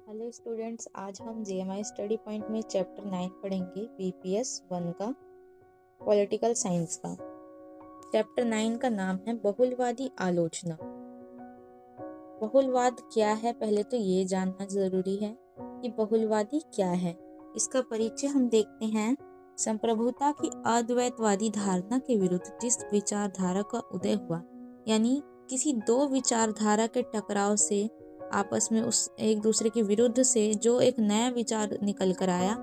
Hello students, आज हम JMI study point में चैप्टर 9 पढ़ेंगे बीपीएस 1 का पॉलिटिकल साइंस का। चैप्टर 9 का नाम है बहुलवादी आलोचना। बहुलवाद क्या है, पहले तो ये जानना जरूरी है कि बहुलवादी क्या है। इसका परिचय हम देखते हैं। संप्रभुता की अद्वैतवादी धारणा के विरुद्ध जिस विचारधारा का उदय हुआ, यानी किसी दो विचारधारा के टकराव से आपस में उस एक दूसरे के विरुद्ध से जो एक नया विचार निकल कर आया,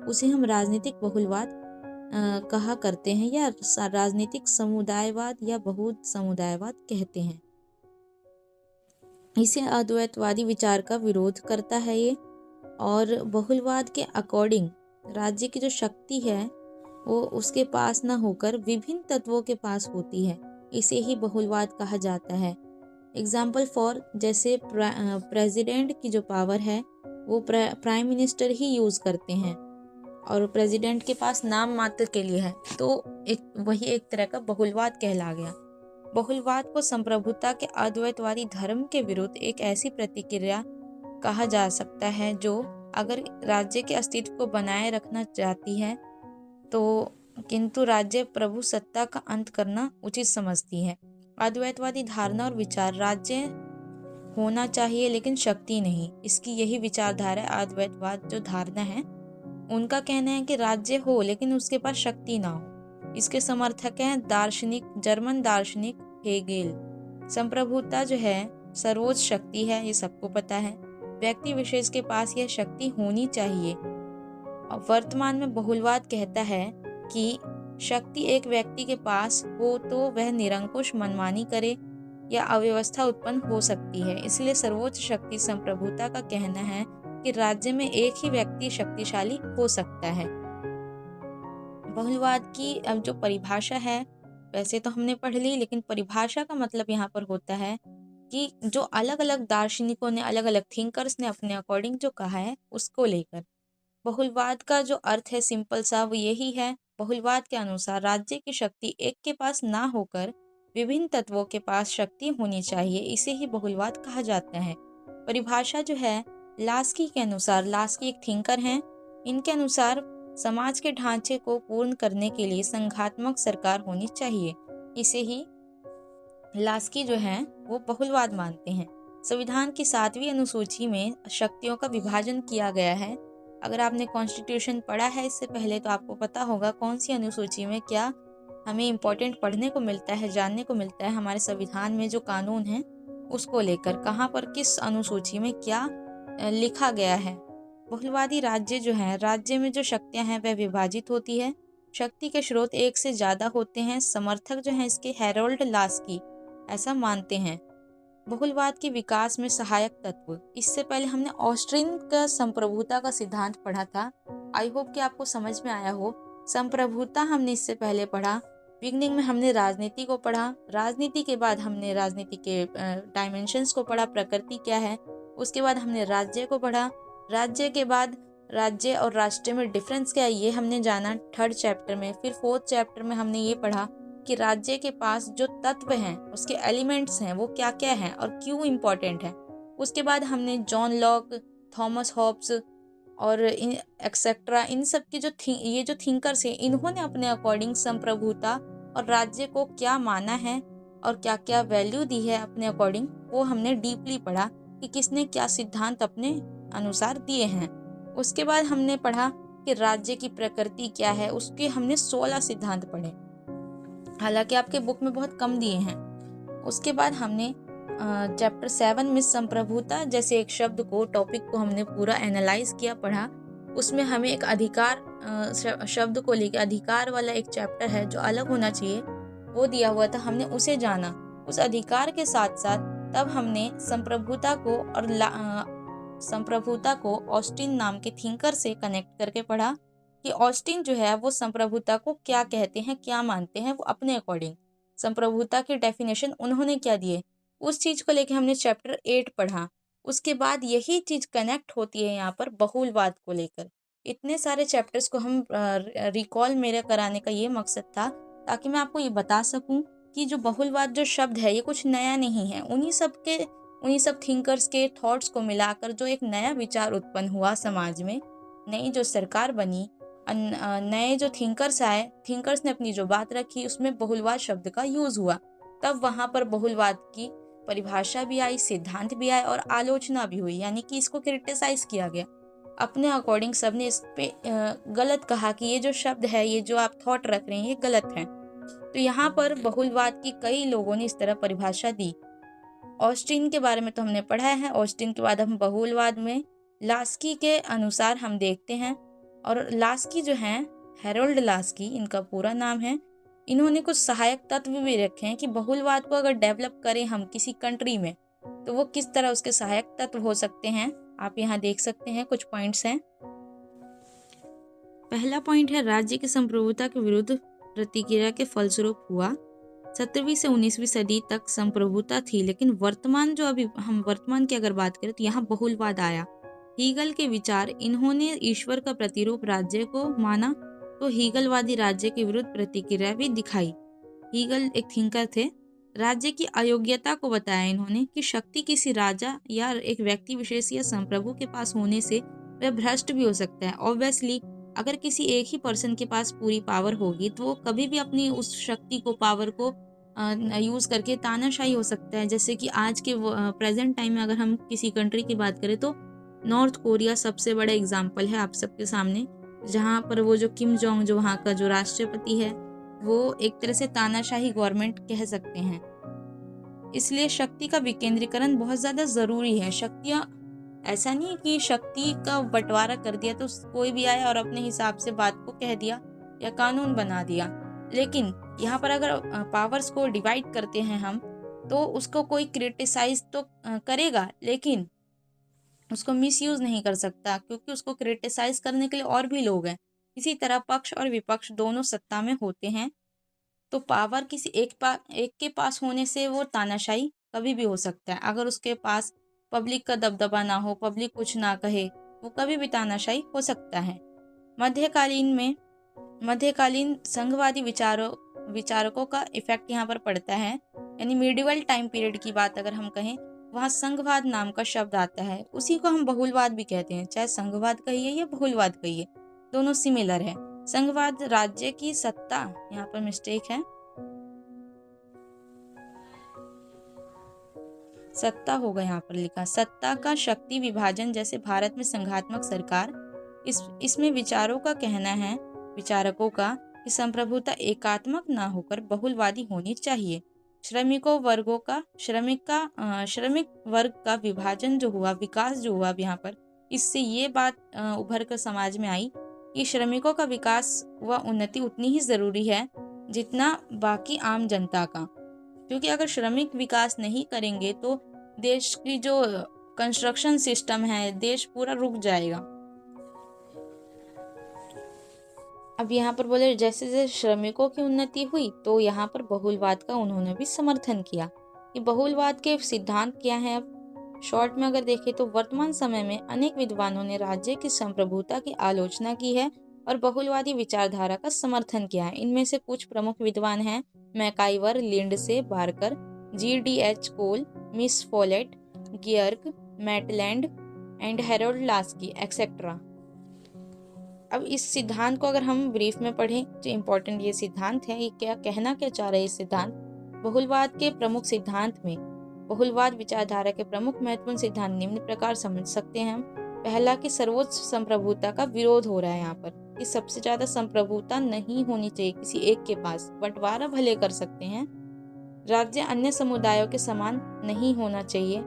उसे हम राजनीतिक बहुलवाद कहा करते हैं, या राजनीतिक समुदायवाद या बहुत समुदायवाद कहते हैं। इसे अद्वैतवादी विचार का विरोध करता है ये। और बहुलवाद के अकॉर्डिंग राज्य की जो शक्ति है वो उसके पास ना होकर विभिन्न तत्वों के पास होती है। इसे ही बहुलवाद कहा जाता है। एग्जाम्पल फॉर, जैसे प्रेसिडेंट की जो पावर है वो प्राइम मिनिस्टर ही यूज करते हैं और प्रेसिडेंट के पास नाम मात्र के लिए है, तो वही एक तरह का बहुलवाद कहला गया। बहुलवाद को संप्रभुता के अद्वैतवादी धर्म के विरुद्ध एक ऐसी प्रतिक्रिया कहा जा सकता है जो अगर राज्य के अस्तित्व को बनाए रखना चाहती है तो किंतु राज्य प्रभु सत्ता का अंत करना उचित समझती है। अद्वैतवादी धारणा और विचार, राज्य होना चाहिए लेकिन शक्ति नहीं, इसकी यही विचारधारा है। अद्वैतवाद जो धारणा है उनका कहना है कि राज्य हो लेकिन उसके पास शक्ति ना हो। इसके समर्थक हैं जर्मन दार्शनिक हेगेल। संप्रभुता जो है सर्वोच्च शक्ति है, ये सबको पता है। व्यक्ति विशेष के पास यह शक्ति होनी चाहिए। वर्तमान में बहुलवाद कहता है कि शक्ति एक व्यक्ति के पास हो तो वह निरंकुश मनमानी करे या अव्यवस्था उत्पन्न हो सकती है। इसलिए सर्वोच्च शक्ति संप्रभुता का कहना है कि राज्य में एक ही व्यक्ति शक्तिशाली हो सकता है। बहुलवाद की अब जो परिभाषा है, वैसे तो हमने पढ़ ली, लेकिन परिभाषा का मतलब यहाँ पर होता है कि जो अलग अलग दार्शनिकों ने, अलग अलग थिंकर्स ने अपने अकॉर्डिंग जो कहा है उसको लेकर। बहुलवाद का जो अर्थ है सिंपल सा वो यही है। बहुलवाद के अनुसार राज्य की शक्ति एक के पास ना होकर विभिन्न तत्वों के पास शक्ति होनी चाहिए, इसे ही बहुलवाद कहा जाता है। परिभाषा जो है लास्की के अनुसार, लास्की एक थिंकर हैं, इनके अनुसार समाज के ढांचे को पूर्ण करने के लिए संघात्मक सरकार होनी चाहिए। इसे ही लास्की जो है वो बहुलवाद मानते हैं। संविधान की 7वीं अनुसूची में शक्तियों का विभाजन किया गया है। अगर आपने कॉन्स्टिट्यूशन पढ़ा है इससे पहले तो आपको पता होगा कौन सी अनुसूची में क्या हमें इम्पोर्टेंट पढ़ने को मिलता है, जानने को मिलता है। हमारे संविधान में जो कानून है उसको लेकर कहाँ पर किस अनुसूची में क्या लिखा गया है। बहुलवादी राज्य जो है, राज्य में जो शक्तियां हैं वह विभाजित होती है। शक्ति के स्रोत एक से ज्यादा होते हैं। समर्थक जो है इसके हैरोल्ड लास्की ऐसा मानते हैं। बहुलवाद के विकास में सहायक तत्व, इससे पहले हमने ऑस्ट्रिन का संप्रभुता का सिद्धांत पढ़ा था। आई होप कि आपको समझ में आया हो। संप्रभुता हमने इससे पहले पढ़ा। बिगनिंग में हमने राजनीति को पढ़ा। राजनीति के बाद हमने राजनीति के डायमेंशंस को पढ़ा, प्रकृति क्या है। उसके बाद हमने राज्य को पढ़ा। राज्य के बाद राज्य और राष्ट्र में डिफरेंस क्या है ये हमने जाना 3rd चैप्टर में। फिर 4th चैप्टर में हमने ये पढ़ा कि राज्य के पास जो तत्व हैं, उसके एलिमेंट्स हैं, वो क्या क्या हैं और क्यों इम्पोर्टेंट है। उसके बाद हमने जॉन लॉक, थॉमस हॉब्स और एक्सेट्रा, इन सब की ये जो थिंकर्स हैं, इन्होंने अपने अकॉर्डिंग संप्रभुता और राज्य को क्या माना है और क्या क्या वैल्यू दी है अपने अकॉर्डिंग, वो हमने डीपली पढ़ा कि किसने क्या सिद्धांत अपने अनुसार दिए हैं। उसके बाद हमने पढ़ा कि राज्य की प्रकृति क्या है, उसके हमने 16 सिद्धांत पढ़े, हालांकि आपके बुक में बहुत कम दिए हैं। उसके बाद हमने चैप्टर 7 में संप्रभुता जैसे एक शब्द को, टॉपिक को हमने पूरा एनालाइज किया, पढ़ा। उसमें हमें एक अधिकार शब्द को लेकर अधिकार वाला एक चैप्टर है जो अलग होना चाहिए, वो दिया हुआ था, हमने उसे जाना। उस अधिकार के साथ साथ तब हमने संप्रभुता को ऑस्टिन नाम के थिंकर से कनेक्ट करके पढ़ा कि ऑस्टिन जो है वो संप्रभुता को क्या कहते हैं, क्या मानते हैं वो अपने अकॉर्डिंग। संप्रभुता की डेफिनेशन उन्होंने क्या दिए, उस चीज को लेके हमने चैप्टर 8 पढ़ा। उसके बाद यही चीज कनेक्ट होती है यहाँ पर बहुलवाद को लेकर। इतने सारे चैप्टर्स को हम रिकॉल मेरे कराने का ये मकसद था ताकि मैं आपको ये बता सकूं कि जो बहुलवाद जो शब्द है ये कुछ नया नहीं है। उन्हीं सब थिंकर्स के थॉट्स को मिलाकर जो एक नया विचार उत्पन्न हुआ समाज में, नई जो सरकार बनी, नए जो थिंकर्स आए, थिंकर्स ने अपनी जो बात रखी उसमें बहुलवाद शब्द का यूज हुआ। तब वहाँ पर बहुलवाद की परिभाषा भी आई, सिद्धांत भी आए और आलोचना भी हुई, यानी कि इसको क्रिटिसाइज किया गया। अपने अकॉर्डिंग सबने इस पे गलत कहा कि ये जो शब्द है, ये जो आप थॉट रख रहे हैं, ये गलत है। तो यहाँ पर बहुलवाद की कई लोगों ने इस तरह परिभाषा दी। ऑस्टिन के बारे में तो हमने पढ़ा है। ऑस्टिन के बाद हम बहुलवाद में लास्की के अनुसार हम देखते हैं। और लास्की जो हैं, हैरोल्ड लास्की इनका पूरा नाम है, इन्होंने कुछ सहायक तत्व भी रखे हैं कि बहुलवाद को अगर डेवलप करें हम किसी कंट्री में तो वो किस तरह उसके सहायक तत्व हो सकते हैं। आप यहाँ देख सकते हैं, कुछ पॉइंट्स हैं। पहला पॉइंट है, राज्य की संप्रभुता के विरुद्ध प्रतिक्रिया के फलस्वरूप हुआ। 17वीं से 19वीं सदी तक संप्रभुता थी, लेकिन वर्तमान जो अभी हम वर्तमान की अगर बात करें तो यहाँ बहुलवाद आया। हीगल के विचार, इन्होंने ईश्वर का प्रतिरूप राज्य को माना, तो हीगलवादी राज्य के विरुद्ध प्रतिक्रिया भी दिखाई। हीगल एक थिंकर थे। राज्य की अयोग्यता को बताया इन्होंने कि शक्ति किसी राजा या एक व्यक्ति विशेष या संप्रभु के पास होने से वह भ्रष्ट भी हो सकता है। ऑब्वियसली अगर किसी एक ही पर्सन के पास पूरी पावर होगी तो वो कभी भी अपनी उस शक्ति को, पावर को यूज करके तानाशाही हो सकता है। जैसे कि आज के प्रेजेंट टाइम में अगर हम किसी कंट्री की बात करें तो नॉर्थ कोरिया सबसे बड़ा एग्जाम्पल है आप सबके सामने, जहाँ पर वो जो किम जोंग, जो वहाँ का जो राष्ट्रपति है, वो एक तरह से तानाशाही गवर्नमेंट कह सकते हैं। इसलिए शक्ति का विकेंद्रीकरण बहुत ज़्यादा ज़रूरी है। शक्तियाँ, ऐसा नहीं है कि शक्ति का बंटवारा कर दिया तो कोई भी आया और अपने हिसाब से बात को कह दिया या कानून बना दिया। लेकिन यहाँ पर अगर पावर्स को डिवाइड करते हैं हम, तो उसको कोई क्रिटिसाइज तो करेगा, लेकिन उसको मिसयूज नहीं कर सकता, क्योंकि उसको क्रिटिसाइज करने के लिए और भी लोग हैं। इसी तरह पक्ष और विपक्ष दोनों सत्ता में होते हैं, तो पावर किसी एक के पास होने से वो तानाशाही कभी भी हो सकता है। अगर उसके पास पब्लिक का दबदबा ना हो, पब्लिक कुछ ना कहे, वो कभी भी तानाशाही हो सकता है। मध्यकालीन संघवादी विचारकों का इफेक्ट यहाँ पर पड़ता है, यानी मिडिवल टाइम पीरियड की बात अगर हम कहें, वहाँ संघवाद नाम का शब्द आता है। उसी को हम बहुलवाद भी कहते हैं, चाहे संघवाद कहिए या बहुलवाद कहिए, दोनों सिमिलर है। संघवाद राज्य की सत्ता, यहाँ पर मिस्टेक है, सत्ता होगा यहाँ पर लिखा, सत्ता का शक्ति विभाजन, जैसे भारत में संघात्मक सरकार। इसमें विचारों का कहना है, विचारकों का, कि संप्रभुता एकात्मक ना होकर बहुलवादी होनी चाहिए। श्रमिक वर्ग का विभाजन जो हुआ, विकास जो हुआ यहाँ पर, इससे ये बात उभर कर समाज में आई कि श्रमिकों का विकास व उन्नति उतनी ही जरूरी है जितना बाकी आम जनता का। क्योंकि अगर श्रमिक विकास नहीं करेंगे तो देश की जो कंस्ट्रक्शन सिस्टम है, देश पूरा रुक जाएगा। अब यहाँ पर बोले जैसे जैसे श्रमिकों की उन्नति हुई तो यहाँ पर बहुलवाद का उन्होंने भी समर्थन किया। कि बहुलवाद के सिद्धांत क्या है, अब शॉर्ट में अगर देखें तो वर्तमान समय में अनेक विद्वानों ने राज्य की संप्रभुता की आलोचना की है और बहुलवादी विचारधारा का समर्थन किया है। इनमें से कुछ प्रमुख विद्वान हैं MacIver, Lindsay, Barker, GDH Cole, Miss Follett, Gierke, Maitland and Harold Laski etcetera. अब इस सिद्धांत को अगर हम ब्रीफ में पढ़ें तो इम्पोर्टेंट ये सिद्धांत है, ये क्या कहना क्या चाह रहे हैं इस सिद्धांत। बहुलवाद के प्रमुख सिद्धांत में बहुलवाद विचारधारा के प्रमुख महत्वपूर्ण सिद्धांत निम्न प्रकार समझ सकते हैं हम। पहला कि सर्वोच्च संप्रभुता का विरोध हो रहा है यहाँ पर, कि सबसे ज्यादा संप्रभुता नहीं होनी चाहिए किसी एक के पास, बंटवारा भले कर सकते हैं। राज्य अन्य समुदायों के समान नहीं होना चाहिए,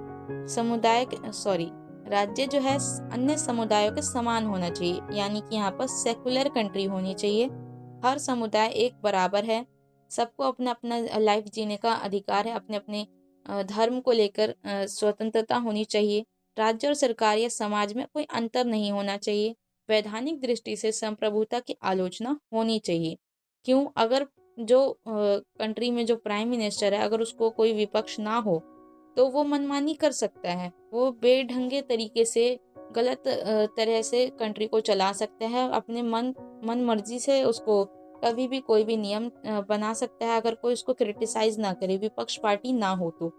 राज्य जो है अन्य समुदायों के समान होना चाहिए, यानी कि यहाँ पर सेकुलर कंट्री होनी चाहिए। हर समुदाय एक बराबर है, सबको अपना अपना लाइफ जीने का अधिकार है, अपने अपने धर्म को लेकर स्वतंत्रता होनी चाहिए। राज्य और सरकार या समाज में कोई अंतर नहीं होना चाहिए। वैधानिक दृष्टि से संप्रभुता की आलोचना होनी चाहिए। क्यों? अगर जो कंट्री में जो प्राइम मिनिस्टर है, अगर उसको कोई विपक्ष ना हो तो वो मनमानी कर सकता है, वो बेढंगे तरीके से, गलत तरह से कंट्री को चला सकता है, अपने मन मर्जी से उसको कभी भी कोई भी नियम बना सकता है, अगर कोई उसको क्रिटिसाइज ना करे, विपक्ष पार्टी ना हो तो।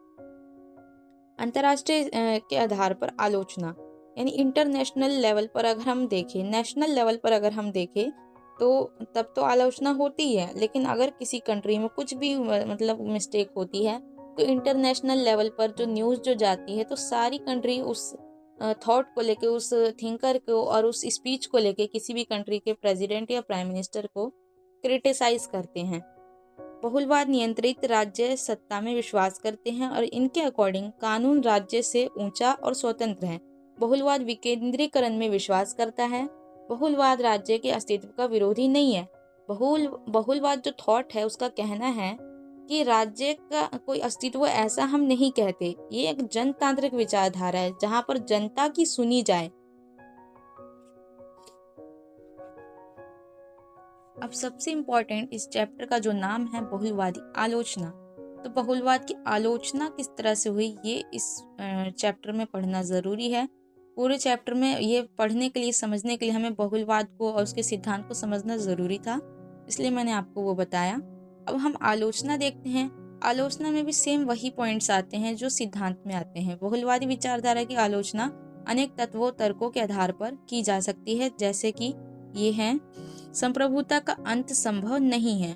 अंतर्राष्ट्रीय के आधार पर आलोचना, यानी इंटरनेशनल लेवल पर अगर हम देखें, नेशनल लेवल पर अगर हम देखें तो तब तो आलोचना होती है, लेकिन अगर किसी कंट्री में कुछ भी मतलब मिस्टेक होती है तो इंटरनेशनल लेवल पर जो न्यूज़ जो जाती है तो सारी कंट्री उस थॉट को लेके, उस थिंकर को और उस स्पीच को लेके किसी भी कंट्री के प्रेसिडेंट या प्राइम मिनिस्टर को क्रिटिसाइज करते हैं। बहुलवाद नियंत्रित राज्य सत्ता में विश्वास करते हैं और इनके अकॉर्डिंग कानून राज्य से ऊंचा और स्वतंत्र है। बहुलवाद विकेंद्रीकरण में विश्वास करता है। बहुलवाद राज्य के अस्तित्व का विरोधी नहीं है। बहुलवाद जो थॉट है उसका कहना है कि राज्य का कोई अस्तित्व ऐसा हम नहीं कहते। ये एक जनतांत्रिक विचारधारा है जहां पर जनता की सुनी जाए। अब सबसे इम्पोर्टेंट इस चैप्टर का जो नाम है बहुलवादी आलोचना। तो बहुलवाद की आलोचना किस तरह से हुई ये इस चैप्टर में पढ़ना ज़रूरी है। पूरे चैप्टर में ये पढ़ने के लिए, समझने के लिए हमें बहुलवाद को और उसके सिद्धांत को समझना ज़रूरी था, इसलिए मैंने आपको वो बताया। अब हम आलोचना देखते हैं। आलोचना में भी सेम वही पॉइंट्स आते हैं जो सिद्धांत में आते हैं। बहुलवादी विचारधारा की आलोचना अनेक तत्वों, तर्कों के आधार पर की जा सकती है, जैसे कि ये हैं: संप्रभुता का अंत संभव नहीं है।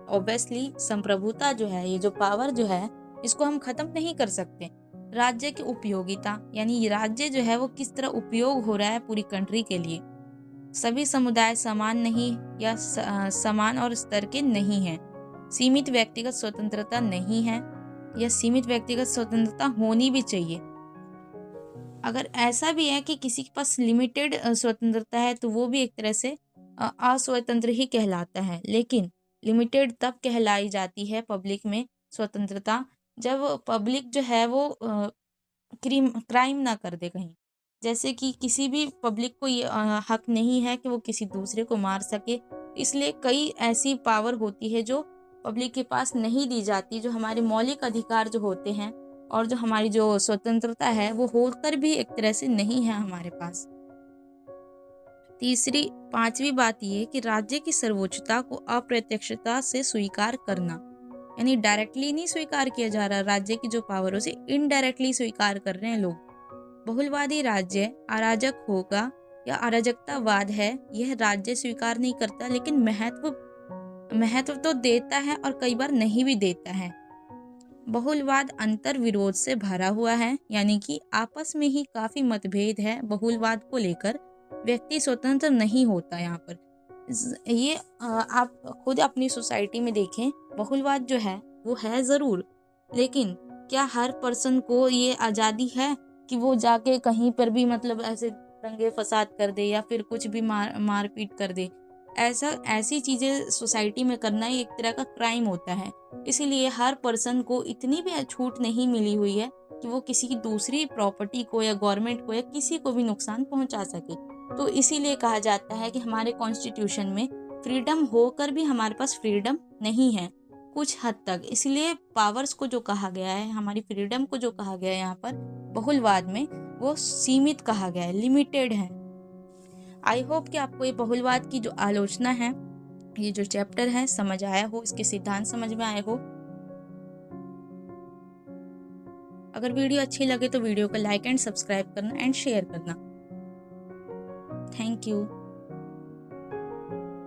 ऑब्वियसली संप्रभुता जो है, ये जो पावर जो है, इसको हम खत्म नहीं कर सकते। राज्य की उपयोगिता, यानी राज्य जो है वो किस तरह उपयोग हो रहा है पूरी कंट्री के लिए। सभी समुदाय समान नहीं या समान और स्तर के नहीं हैं। सीमित व्यक्तिगत स्वतंत्रता नहीं है या सीमित व्यक्तिगत स्वतंत्रता होनी भी चाहिए। अगर ऐसा भी है कि किसी के पास लिमिटेड स्वतंत्रता है तो वो भी एक तरह से अस्वतंत्र ही कहलाता है। लेकिन लिमिटेड तब कहलाई जाती है पब्लिक में स्वतंत्रता, जब पब्लिक जो है वो क्राइम ना कर दे कहीं। जैसे कि किसी भी पब्लिक को ये हक नहीं है कि वो किसी दूसरे को मार सके। इसलिए कई ऐसी पावर होती है जो पब्लिक के पास नहीं दी जाती, जो हमारे मौलिक अधिकार जो होते हैं और जो हमारी जो स्वतंत्रता है वो होकर भी एक तरह से नहीं है हमारे पास। पांचवी बात ये कि राज्य की सर्वोच्चता को अप्रत्यक्षता से स्वीकार करना, यानी डायरेक्टली नहीं स्वीकार किया जा रहा, राज्य की जो पावर है उसे इनडायरेक्टली स्वीकार कर रहे हैं लोग। बहुलवादी राज्य अराजक होगा या अराजकतावाद है, यह राज्य स्वीकार नहीं करता, लेकिन महत्व तो देता है और कई बार नहीं भी देता है। बहुलवाद अंतर विरोध से भरा हुआ है, यानी कि आपस में ही काफी मतभेद है बहुलवाद को लेकर। व्यक्ति स्वतंत्र नहीं होता यहाँ पर। ये आप खुद अपनी सोसाइटी में देखें, बहुलवाद जो है वो है ज़रूर, लेकिन क्या हर पर्सन को ये आज़ादी है कि वो जाके कहीं पर भी मतलब ऐसे दंगे फसाद कर दे या फिर कुछ भी मारपीट कर दे? ऐसी चीज़ें सोसाइटी में करना ही एक तरह का क्राइम होता है। इसीलिए हर पर्सन को इतनी भी छूट नहीं मिली हुई है कि वो किसी की दूसरी प्रॉपर्टी को या गवर्नमेंट को या किसी को भी नुकसान पहुंचा सके। तो इसीलिए कहा जाता है कि हमारे कॉन्स्टिट्यूशन में फ्रीडम होकर भी हमारे पास फ्रीडम नहीं है कुछ हद तक। इसलिए पावर्स को जो कहा गया है, हमारी फ्रीडम को जो कहा गया है यहाँ पर बहुलवाद में, वो सीमित कहा गया है, लिमिटेड है। आई होप कि आपको ये बहुलवाद की जो आलोचना है, ये जो चैप्टर है, समझ आया हो, इसके सिद्धांत समझ में आए हो। अगर वीडियो अच्छी लगे तो वीडियो को लाइक एंड सब्सक्राइब करना एंड शेयर करना। Thank you.